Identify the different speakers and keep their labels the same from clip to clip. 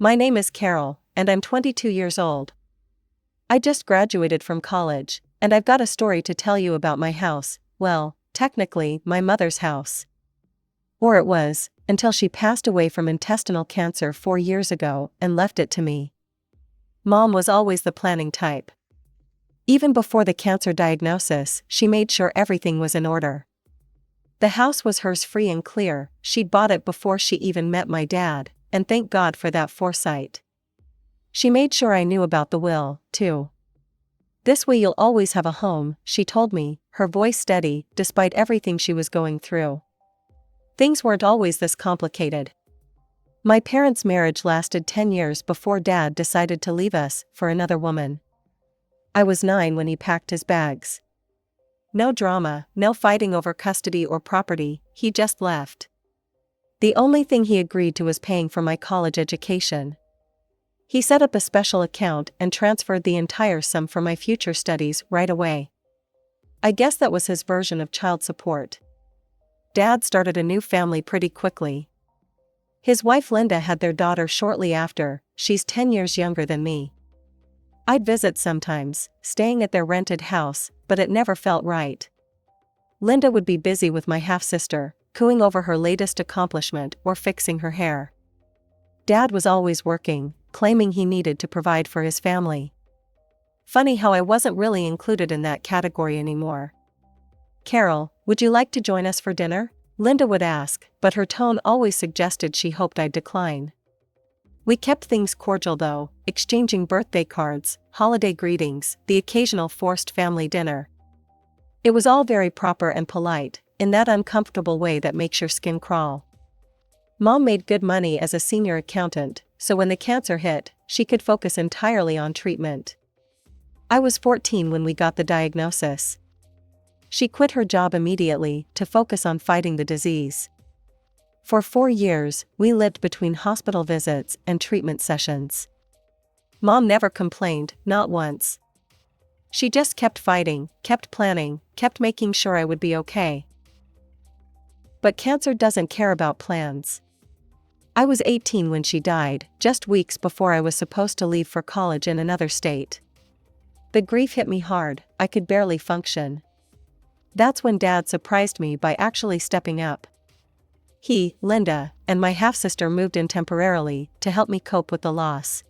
Speaker 1: My name is Carol, and I'm 22 years old. I just graduated from college, and I've got a story to tell you about my house, well, technically, my mother's house. Or it was, until she passed away from intestinal cancer 4 years ago and left it to me. Mom was always the planning type. Even before the cancer diagnosis, she made sure everything was in order. The house was hers free and clear, she'd bought it before she even met my dad, and thank God for that foresight. She made sure I knew about the will, too. This way you'll always have a home, she told me, her voice steady, despite everything she was going through. Things weren't always this complicated. My parents' marriage lasted 10 years before Dad decided to leave us for another woman. I was 9 when he packed his bags. No drama, no fighting over custody or property, he just left. The only thing he agreed to was paying for my college education. He set up a special account and transferred the entire sum for my future studies right away. I guess that was his version of child support. Dad started a new family pretty quickly. His wife Linda had their daughter shortly after, she's 10 years younger than me. I'd visit sometimes, staying at their rented house, but it never felt right. Linda would be busy with my half-sister, cooing over her latest accomplishment or fixing her hair. Dad was always working, claiming he needed to provide for his family. Funny how I wasn't really included in that category anymore. Carol, would you like to join us for dinner? Linda would ask, but her tone always suggested she hoped I'd decline. We kept things cordial though, exchanging birthday cards, holiday greetings, the occasional forced family dinner. It was all very proper and polite, in that uncomfortable way that makes your skin crawl. Mom made good money as a senior accountant, so when the cancer hit, she could focus entirely on treatment. I was 14 when we got the diagnosis. She quit her job immediately to focus on fighting the disease. For 4 years, we lived between hospital visits and treatment sessions. Mom never complained, not once. She just kept fighting, kept planning, kept making sure I would be okay. But cancer doesn't care about plans. I was 18 when she died, just weeks before I was supposed to leave for college in another state. The grief hit me hard, I could barely function. That's when Dad surprised me by actually stepping up. He, Linda, and my half-sister moved in temporarily to help me cope with the loss.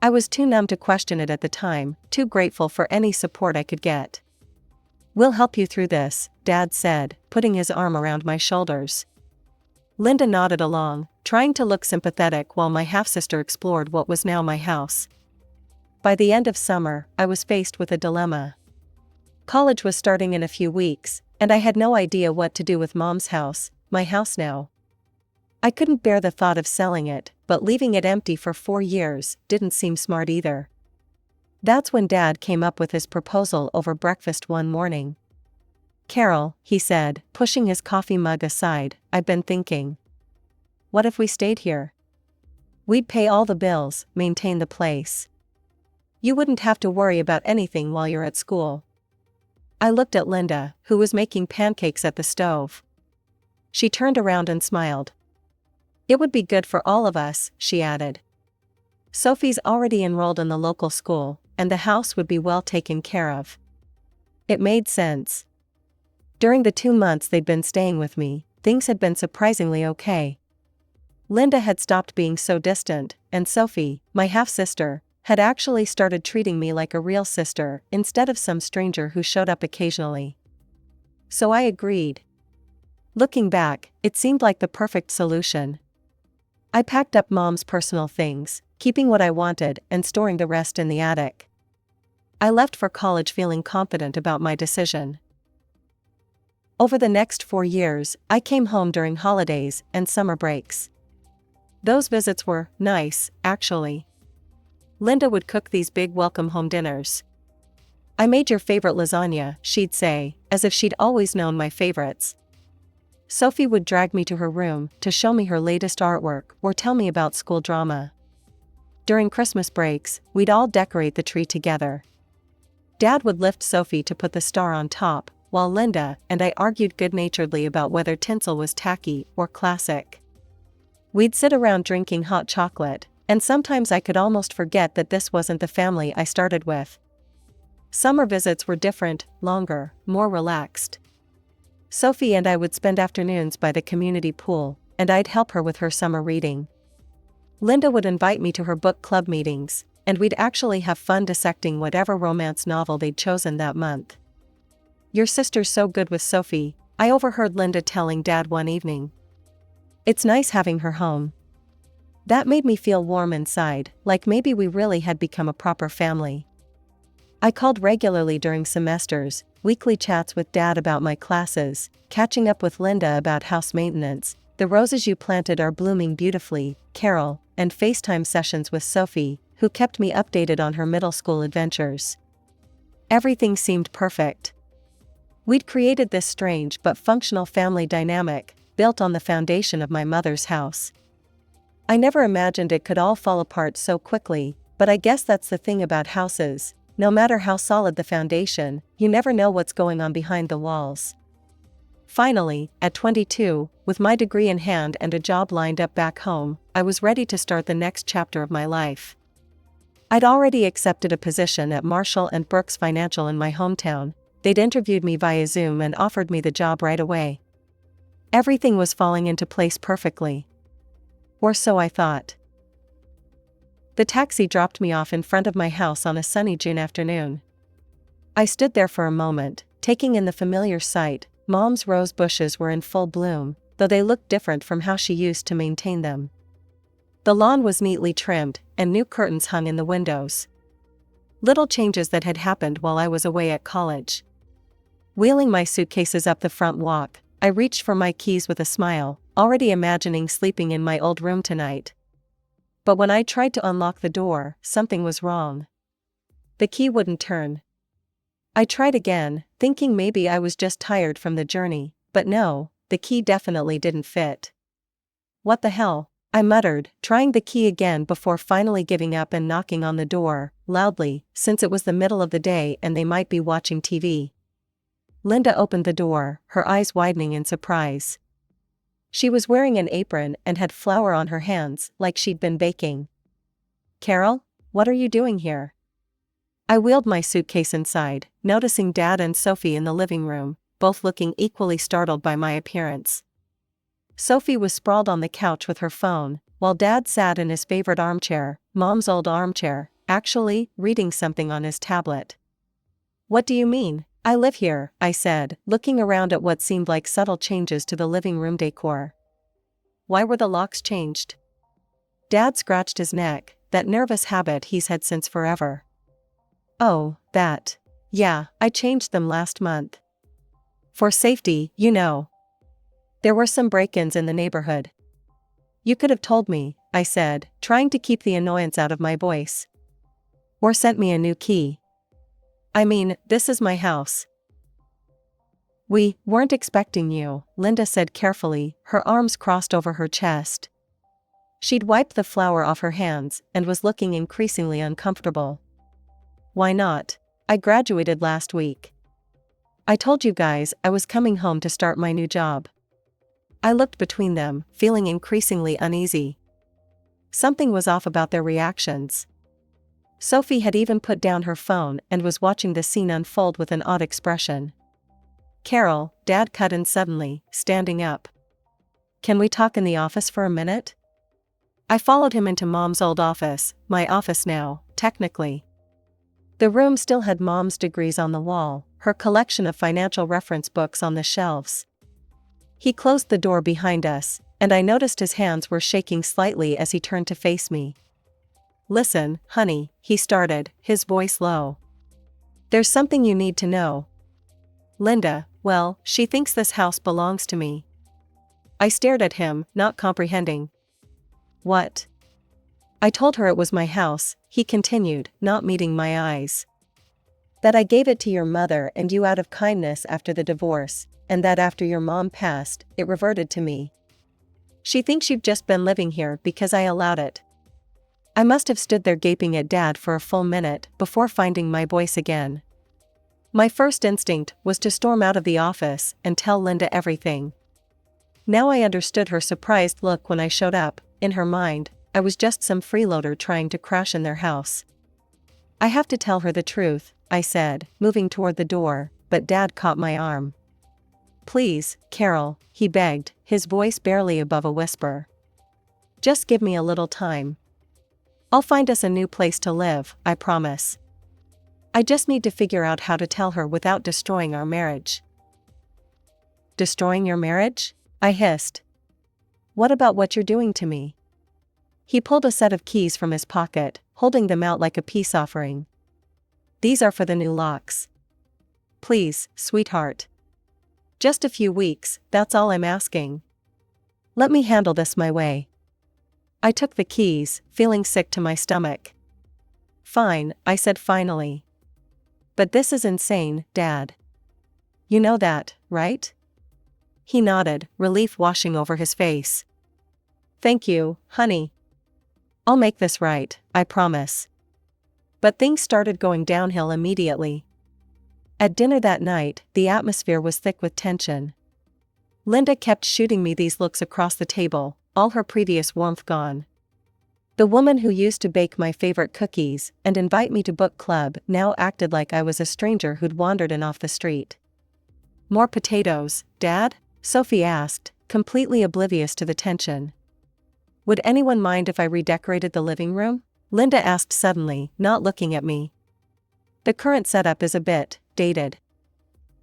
Speaker 1: I was too numb to question it at the time, too grateful for any support I could get. "We'll help you through this," Dad said, putting his arm around my shoulders. Linda nodded along, trying to look sympathetic while my half-sister explored what was now my house. By the end of summer, I was faced with a dilemma. College was starting in a few weeks, and I had no idea what to do with Mom's house, my house now. I couldn't bear the thought of selling it, but leaving it empty for 4 years didn't seem smart either. That's when Dad came up with his proposal over breakfast one morning. "Carol," he said, pushing his coffee mug aside, "I've been thinking. What if we stayed here? We'd pay all the bills, maintain the place. You wouldn't have to worry about anything while you're at school." I looked at Linda, who was making pancakes at the stove. She turned around and smiled. "It would be good for all of us," she added. "Sophie's already enrolled in the local school, and the house would be well taken care of." It made sense. During the 2 months they'd been staying with me, things had been surprisingly okay. Linda had stopped being so distant, and Sophie, my half-sister, had actually started treating me like a real sister instead of some stranger who showed up occasionally. So I agreed. Looking back, it seemed like the perfect solution. I packed up Mom's personal things, keeping what I wanted and storing the rest in the attic. I left for college feeling confident about my decision. Over the next 4 years, I came home during holidays and summer breaks. Those visits were nice, actually. Linda would cook these big welcome home dinners. "I made your favorite lasagna," she'd say, as if she'd always known my favorites. Sophie would drag me to her room to show me her latest artwork or tell me about school drama. During Christmas breaks, we'd all decorate the tree together. Dad would lift Sophie to put the star on top, while Linda and I argued good-naturedly about whether tinsel was tacky or classic. We'd sit around drinking hot chocolate, And sometimes I could almost forget that this wasn't the family I started with. Summer visits were different, longer, more relaxed. Sophie and I would spend afternoons by the community pool, and I'd help her with her summer reading. Linda would invite me to her book club meetings, and we'd actually have fun dissecting whatever romance novel they'd chosen that month. "Your sister's so good with Sophie," I overheard Linda telling Dad one evening. "It's nice having her home." That made me feel warm inside, like maybe we really had become a proper family. I called regularly during semesters, weekly chats with Dad about my classes, catching up with Linda about house maintenance, the roses you planted are blooming beautifully, Carol, and FaceTime sessions with Sophie, who kept me updated on her middle school adventures. Everything seemed perfect. We'd created this strange but functional family dynamic, built on the foundation of my mother's house. I never imagined it could all fall apart so quickly, but I guess that's the thing about houses. No matter how solid the foundation, you never know what's going on behind the walls. Finally, at 22, with my degree in hand and a job lined up back home, I was ready to start the next chapter of my life. I'd already accepted a position at Marshall & Brooks Financial in my hometown. They'd interviewed me via Zoom and offered me the job right away. Everything was falling into place perfectly. Or so I thought. The taxi dropped me off in front of my house on a sunny June afternoon. I stood there for a moment, taking in the familiar sight. Mom's rose bushes were in full bloom, though they looked different from how she used to maintain them. The lawn was neatly trimmed, and new curtains hung in the windows. Little changes that had happened while I was away at college. Wheeling my suitcases up the front walk, I reached for my keys with a smile, already imagining sleeping in my old room tonight. But when I tried to unlock the door, something was wrong. The key wouldn't turn. I tried again, thinking maybe I was just tired from the journey, but no, the key definitely didn't fit. "What the hell?" I muttered, trying the key again before finally giving up and knocking on the door, loudly, since it was the middle of the day and they might be watching TV. Linda opened the door, her eyes widening in surprise. She was wearing an apron and had flour on her hands, like she'd been baking. "Carol, what are you doing here?" I wheeled my suitcase inside, noticing Dad and Sophie in the living room, both looking equally startled by my appearance. Sophie was sprawled on the couch with her phone, while Dad sat in his favorite armchair, Mom's old armchair, actually, reading something on his tablet. "What do you mean? I live here," I said, looking around at what seemed like subtle changes to the living room decor. "Why were the locks changed?" Dad scratched his neck, that nervous habit he's had since forever. "Oh, that. Yeah, I changed them last month. For safety, you know. There were some break-ins in the neighborhood." "You could have told me," I said, trying to keep the annoyance out of my voice. "Or sent me a new key. I mean, this is my house." "We weren't expecting you," Linda said carefully, her arms crossed over her chest. She'd wiped the flour off her hands and was looking increasingly uncomfortable. "Why not? I graduated last week. I told you guys I was coming home to start my new job." I looked between them, feeling increasingly uneasy. Something was off about their reactions. Sophie had even put down her phone and was watching the scene unfold with an odd expression. "Carol," Dad cut in suddenly, standing up. "Can we talk in the office for a minute?" I followed him into Mom's old office, my office now, technically. The room still had Mom's degrees on the wall, her collection of financial reference books on the shelves. He closed the door behind us, and I noticed his hands were shaking slightly as he turned to face me. "Listen, honey," he started, his voice low. "There's something you need to know. Linda, well, she thinks this house belongs to me." I stared at him, not comprehending. "What?" "I told her it was my house," he continued, not meeting my eyes. "That I gave it to your mother and you out of kindness after the divorce, and that after your mom passed, it reverted to me. She thinks you've just been living here because I allowed it." I must have stood there gaping at Dad for a full minute before finding my voice again. My first instinct was to storm out of the office and tell Linda everything. Now I understood her surprised look when I showed up. In her mind, I was just some freeloader trying to crash in their house. I have to tell her the truth, I said, moving toward the door, but Dad caught my arm. Please, Carol, he begged, his voice barely above a whisper. Just give me a little time. I'll find us a new place to live, I promise. I just need to figure out how to tell her without destroying our marriage. Destroying your marriage? I hissed. What about what you're doing to me? He pulled a set of keys from his pocket, holding them out like a peace offering. These are for the new locks. Please, sweetheart. Just a few weeks, that's all I'm asking. Let me handle this my way. I took the keys, feeling sick to my stomach. Fine, I said finally. But this is insane, Dad. You know that, right? He nodded, relief washing over his face. Thank you, honey. I'll make this right, I promise. But things started going downhill immediately. At dinner that night, the atmosphere was thick with tension. Linda kept shooting me these looks across the table, all her previous warmth gone. The woman who used to bake my favorite cookies and invite me to book club now acted like I was a stranger who'd wandered in off the street. More potatoes, Dad? Sophie asked, completely oblivious to the tension. Would anyone mind if I redecorated the living room? Linda asked suddenly, not looking at me. The current setup is a bit dated.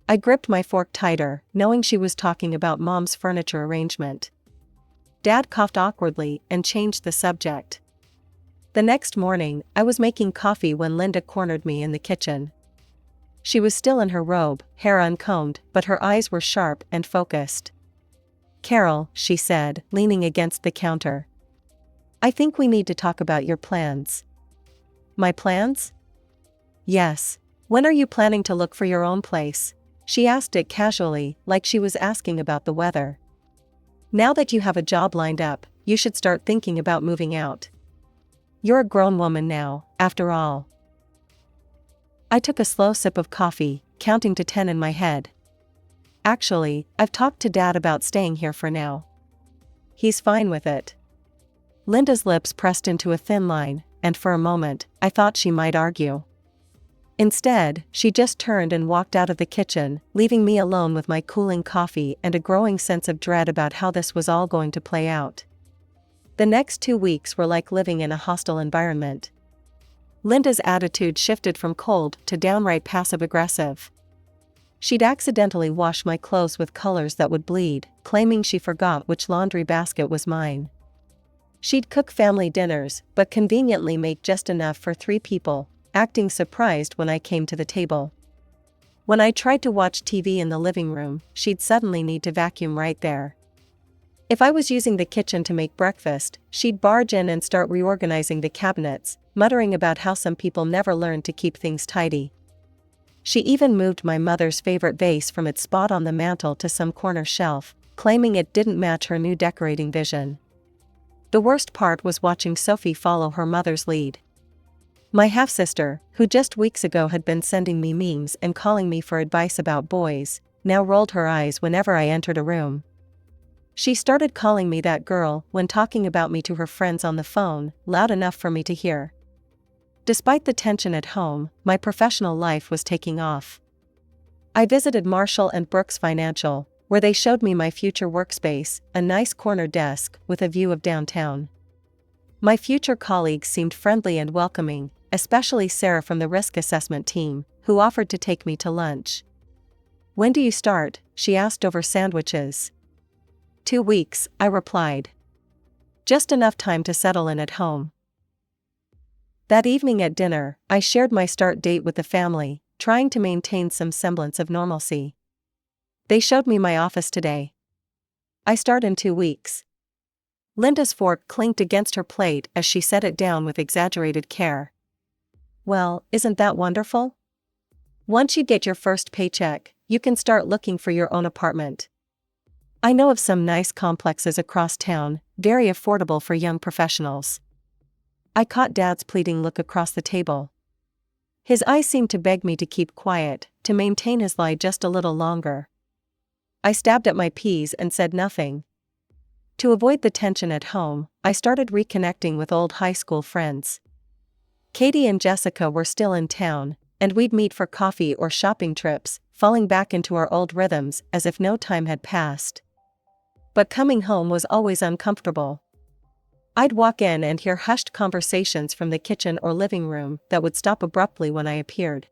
Speaker 1: I gripped my fork tighter, knowing she was talking about Mom's furniture arrangement. Dad coughed awkwardly and changed the subject. The next morning, I was making coffee when Linda cornered me in the kitchen. She was still in her robe, hair uncombed, but her eyes were sharp and focused. Carol, she said, leaning against the counter. I think we need to talk about your plans. My plans? Yes. When are you planning to look for your own place? She asked it casually, like she was asking about the weather. Now that you have a job lined up, you should start thinking about moving out. You're a grown woman now, after all. I took a slow sip of coffee, counting to 10 in my head. Actually, I've talked to Dad about staying here for now. He's fine with it. Linda's lips pressed into a thin line, and for a moment, I thought she might argue. Instead, she just turned and walked out of the kitchen, leaving me alone with my cooling coffee and a growing sense of dread about how this was all going to play out. The next 2 weeks were like living in a hostile environment. Linda's attitude shifted from cold to downright passive-aggressive. She'd accidentally wash my clothes with colors that would bleed, claiming she forgot which laundry basket was mine. She'd cook family dinners, but conveniently make just enough for 3 people, acting surprised when I came to the table. When I tried to watch TV in the living room, she'd suddenly need to vacuum right there. If I was using the kitchen to make breakfast, she'd barge in and start reorganizing the cabinets, muttering about how some people never learn to keep things tidy. She even moved my mother's favorite vase from its spot on the mantel to some corner shelf, claiming it didn't match her new decorating vision. The worst part was watching Sophie follow her mother's lead. My half-sister, who just weeks ago had been sending me memes and calling me for advice about boys, now rolled her eyes whenever I entered a room. She started calling me that girl when talking about me to her friends on the phone, loud enough for me to hear. Despite the tension at home, my professional life was taking off. I visited Marshall and Brooks Financial, where they showed me my future workspace, a nice corner desk with a view of downtown. My future colleagues seemed friendly and welcoming, especially Sarah from the risk assessment team, who offered to take me to lunch. When do you start? She asked over sandwiches. 2 weeks, I replied. Just enough time to settle in at home. That evening at dinner, I shared my start date with the family, trying to maintain some semblance of normalcy. They showed me my office today. I start in 2 weeks. Linda's fork clinked against her plate as she set it down with exaggerated care. Well, isn't that wonderful? Once you get your first paycheck, you can start looking for your own apartment. I know of some nice complexes across town, very affordable for young professionals. I caught Dad's pleading look across the table. His eyes seemed to beg me to keep quiet, to maintain his lie just a little longer. I stabbed at my peas and said nothing. To avoid the tension at home, I started reconnecting with old high school friends. Katie and Jessica were still in town, and we'd meet for coffee or shopping trips, falling back into our old rhythms as if no time had passed. But coming home was always uncomfortable. I'd walk in and hear hushed conversations from the kitchen or living room that would stop abruptly when I appeared.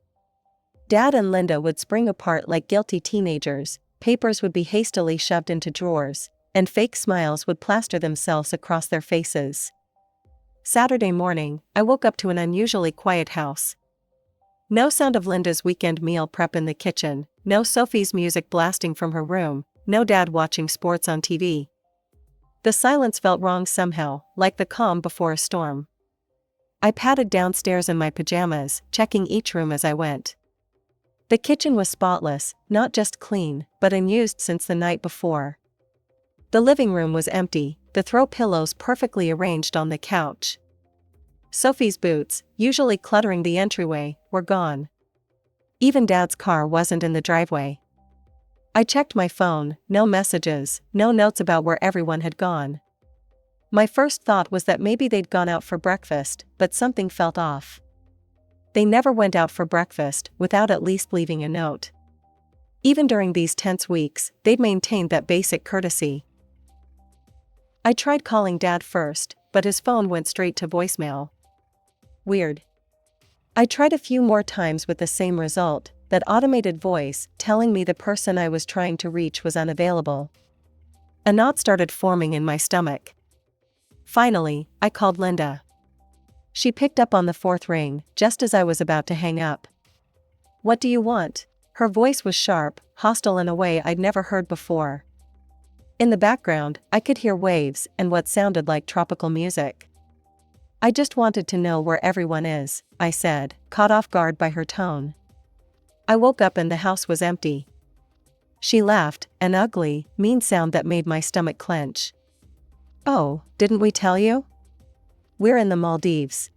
Speaker 1: Dad and Linda would spring apart like guilty teenagers, papers would be hastily shoved into drawers, and fake smiles would plaster themselves across their faces. Saturday morning, I woke up to an unusually quiet house. No sound of Linda's weekend meal prep in the kitchen, no Sophie's music blasting from her room, no Dad watching sports on TV. The silence felt wrong somehow, like the calm before a storm. I padded downstairs in my pajamas, checking each room as I went. The kitchen was spotless, not just clean, but unused since the night before. The living room was empty, the throw pillows perfectly arranged on the couch. Sophie's boots, usually cluttering the entryway, were gone. Even Dad's car wasn't in the driveway. I checked my phone, no messages, no notes about where everyone had gone. My first thought was that maybe they'd gone out for breakfast, but something felt off. They never went out for breakfast without at least leaving a note. Even during these tense weeks, they'd maintained that basic courtesy. I tried calling Dad first, but his phone went straight to voicemail. Weird. I tried a few more times with the same result, that automated voice telling me the person I was trying to reach was unavailable. A knot started forming in my stomach. Finally, I called Linda. She picked up on the fourth ring, just as I was about to hang up. "What do you want?" Her voice was sharp, hostile in a way I'd never heard before. In the background, I could hear waves and what sounded like tropical music. "I just wanted to know where everyone is," I said, caught off guard by her tone. I woke up and the house was empty. She laughed, an ugly, mean sound that made my stomach clench. "Oh, didn't we tell you? We're in the Maldives.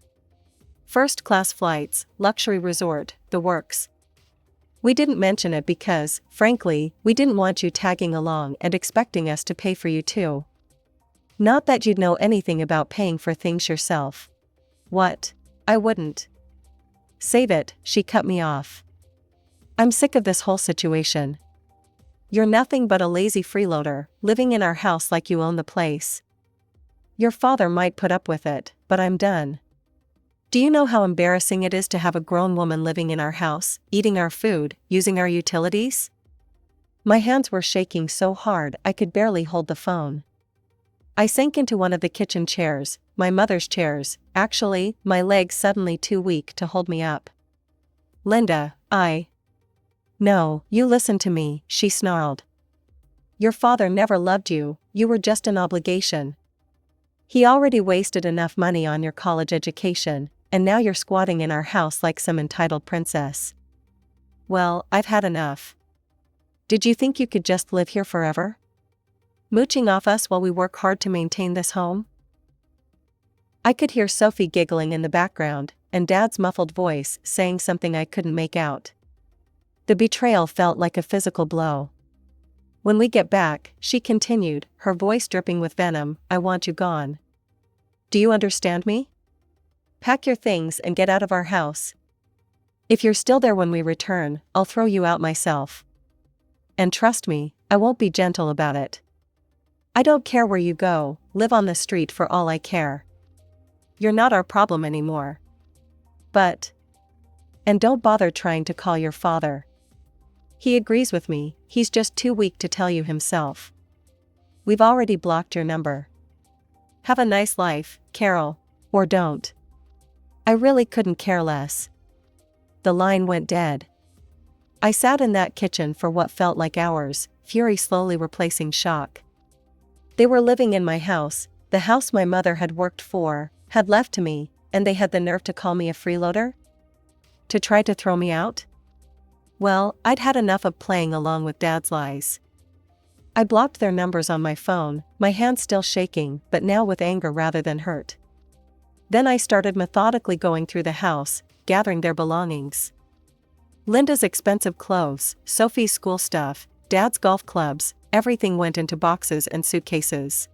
Speaker 1: First-class flights, luxury resort, the works. We didn't mention it because, frankly, we didn't want you tagging along and expecting us to pay for you too. Not that you'd know anything about paying for things yourself." "What? I wouldn't." "Save it," she cut me off. "I'm sick of this whole situation. You're nothing but a lazy freeloader, living in our house like you own the place. Your father might put up with it, but I'm done. Do you know how embarrassing it is to have a grown woman living in our house, eating our food, using our utilities?" My hands were shaking so hard I could barely hold the phone. I sank into one of the kitchen chairs, my mother's chairs, actually, my legs suddenly too weak to hold me up. "Linda, No, you listen to me," she snarled. "Your father never loved you, you were just an obligation. He already wasted enough money on your college education, and now you're squatting in our house like some entitled princess. Well, I've had enough. Did you think you could just live here forever? Mooching off us while we work hard to maintain this home?" I could hear Sophie giggling in the background, and Dad's muffled voice saying something I couldn't make out. The betrayal felt like a physical blow. "When we get back," she continued, her voice dripping with venom, "I want you gone. Do you understand me? Pack your things and get out of our house. If you're still there when we return, I'll throw you out myself. And trust me, I won't be gentle about it. I don't care where you go, live on the street for all I care. You're not our problem anymore. And don't bother trying to call your father. He agrees with me, he's just too weak to tell you himself. We've already blocked your number. Have a nice life, Carol. Or don't. I really couldn't care less." The line went dead. I sat in that kitchen for what felt like hours, fury slowly replacing shock. They were living in my house, the house my mother had worked for, had left to me, and they had the nerve to call me a freeloader? To try to throw me out? Well, I'd had enough of playing along with Dad's lies. I blocked their numbers on my phone, my hands still shaking, but now with anger rather than hurt. Then I started methodically going through the house, gathering their belongings. Linda's expensive clothes, Sophie's school stuff, Dad's golf clubs, everything went into boxes and suitcases.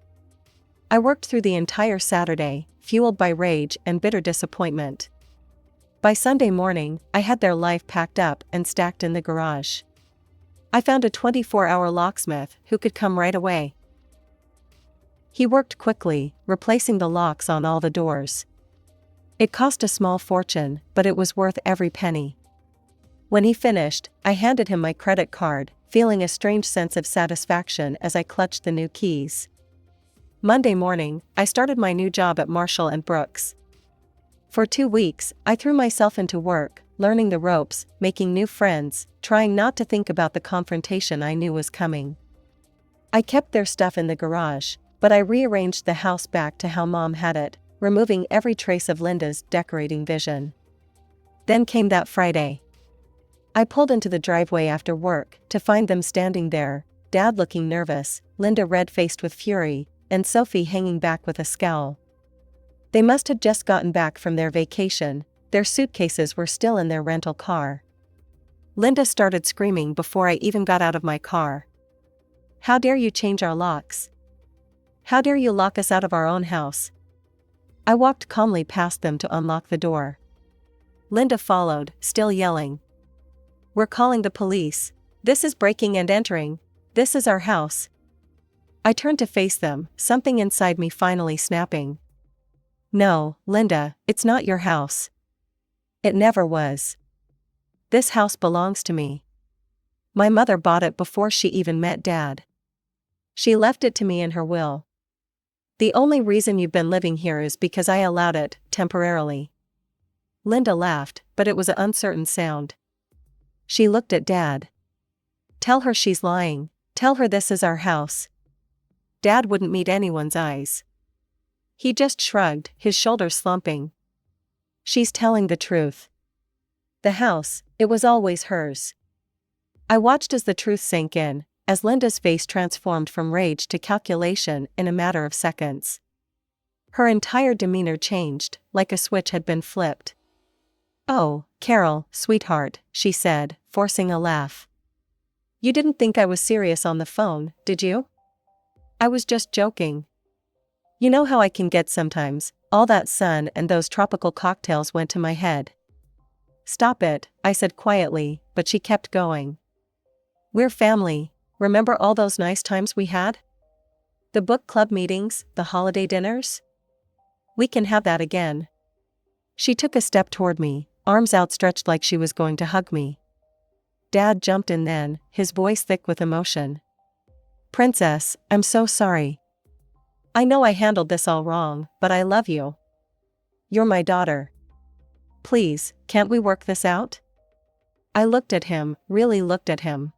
Speaker 1: I worked through the entire Saturday, fueled by rage and bitter disappointment. By Sunday morning, I had their life packed up and stacked in the garage. I found a 24-hour locksmith who could come right away. He worked quickly, replacing the locks on all the doors. It cost a small fortune, but it was worth every penny. When he finished, I handed him my credit card, feeling a strange sense of satisfaction as I clutched the new keys. Monday morning, I started my new job at Marshall & Brooks. For 2 weeks, I threw myself into work, learning the ropes, making new friends, trying not to think about the confrontation I knew was coming. I kept their stuff in the garage, but I rearranged the house back to how Mom had it, removing every trace of Linda's decorating vision. Then came that Friday. I pulled into the driveway after work to find them standing there, Dad looking nervous, Linda red-faced with fury, and Sophie hanging back with a scowl. They must have just gotten back from their vacation. Their suitcases were still in their rental car. Linda started screaming before I even got out of my car. "How dare you change our locks? How dare you lock us out of our own house?" I walked calmly past them to unlock the door. Linda followed, still yelling. "We're calling the police. This is breaking and entering. This is our house." I turned to face them, something inside me finally snapping. "No, Linda, it's not your house. It never was. This house belongs to me. My mother bought it before she even met Dad. She left it to me in her will. The only reason you've been living here is because I allowed it, temporarily." Linda laughed, but it was an uncertain sound. She looked at Dad. "Tell her she's lying. Tell her this is our house." Dad wouldn't meet anyone's eyes. He just shrugged, his shoulders slumping. "She's telling the truth. The house, it was always hers." I watched as the truth sank in, as Linda's face transformed from rage to calculation in a matter of seconds. Her entire demeanor changed, like a switch had been flipped. "Oh, Carol, sweetheart," she said, forcing a laugh. "You didn't think I was serious on the phone, did you? I was just joking. You know how I can get sometimes. All that sun and those tropical cocktails went to my head." "Stop it," I said quietly, but she kept going. "We're family. Remember all those nice times we had? The book club meetings, the holiday dinners? We can have that again." She took a step toward me, arms outstretched like she was going to hug me. Dad jumped in then, his voice thick with emotion. "Princess, I'm so sorry. I know I handled this all wrong, but I love you. You're my daughter. Please, can't we work this out?" I looked at him, really looked at him.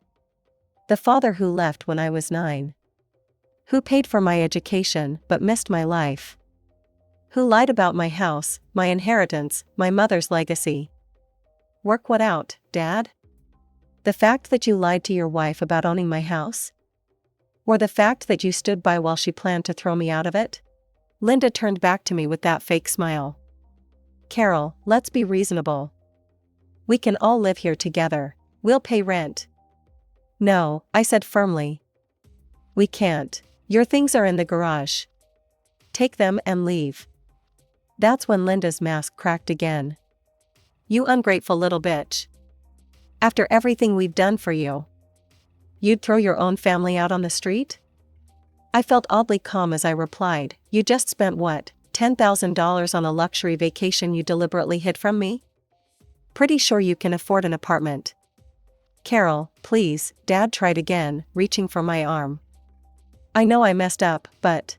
Speaker 1: The father who left when I was 9. Who paid for my education but missed my life. Who lied about my house, my inheritance, my mother's legacy. Work what out, Dad? The fact that you lied to your wife about owning my house? Or the fact that you stood by while she planned to throw me out of it? Linda turned back to me with that fake smile. "Carol, let's be reasonable. We can all live here together. We'll pay rent." "No," I said firmly. "We can't. Your things are in the garage. Take them and leave." That's when Linda's mask cracked again. "You ungrateful little bitch. After everything we've done for you, you'd throw your own family out on the street?" I felt oddly calm as I replied, "You just spent what, $10,000 on a luxury vacation you deliberately hid from me? Pretty sure you can afford an apartment." "Carol, please," Dad tried again, reaching for my arm. "I know I messed up, but..."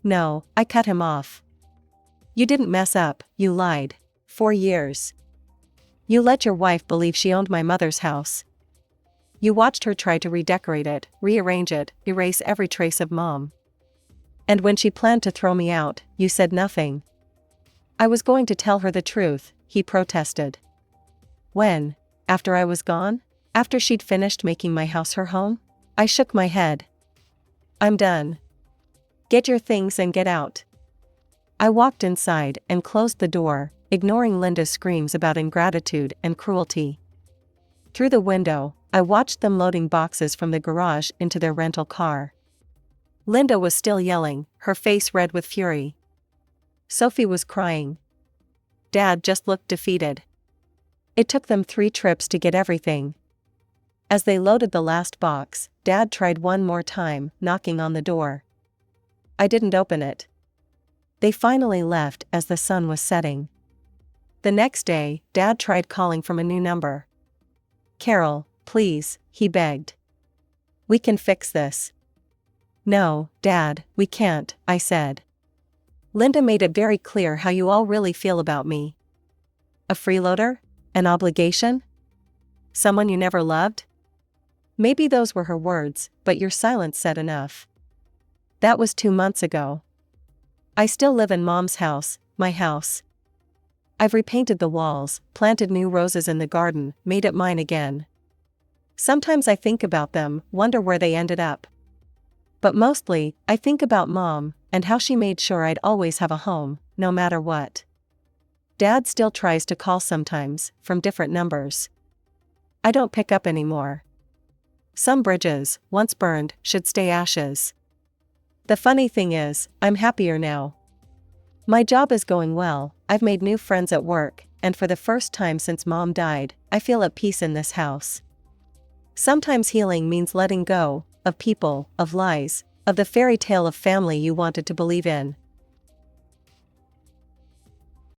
Speaker 1: "No," I cut him off. "You didn't mess up, you lied. 4 years. You let your wife believe she owned my mother's house. You watched her try to redecorate it, rearrange it, erase every trace of Mom. And when she planned to throw me out, you said nothing." "I was going to tell her the truth," he protested. "When? After I was gone? After she'd finished making my house her home?" I shook my head. "I'm done. Get your things and get out." I walked inside and closed the door, ignoring Linda's screams about ingratitude and cruelty. Through the window, I watched them loading boxes from the garage into their rental car. Linda was still yelling, her face red with fury. Sophie was crying. Dad just looked defeated. It took them 3 trips to get everything. As they loaded the last box, Dad tried one more time, knocking on the door. I didn't open it. They finally left as the sun was setting. The next day, Dad tried calling from a new number. Carol, please, he begged. We can fix this. No, Dad, we can't, I said. Linda made it very clear how you all really feel about me. A freeloader? An obligation? Someone you never loved? Maybe those were her words, but your silence said enough. That was 2 months ago. I still live in Mom's house, my house. I've repainted the walls, planted new roses in the garden, made it mine again. Sometimes I think about them, wonder where they ended up. But mostly, I think about Mom, and how she made sure I'd always have a home, no matter what. Dad still tries to call sometimes, from different numbers. I don't pick up anymore. Some bridges, once burned, should stay ashes. The funny thing is, I'm happier now. My job is going well, I've made new friends at work, and for the first time since Mom died, I feel at peace in this house. Sometimes healing means letting go, of people, of lies, of the fairy tale of family you wanted to believe in.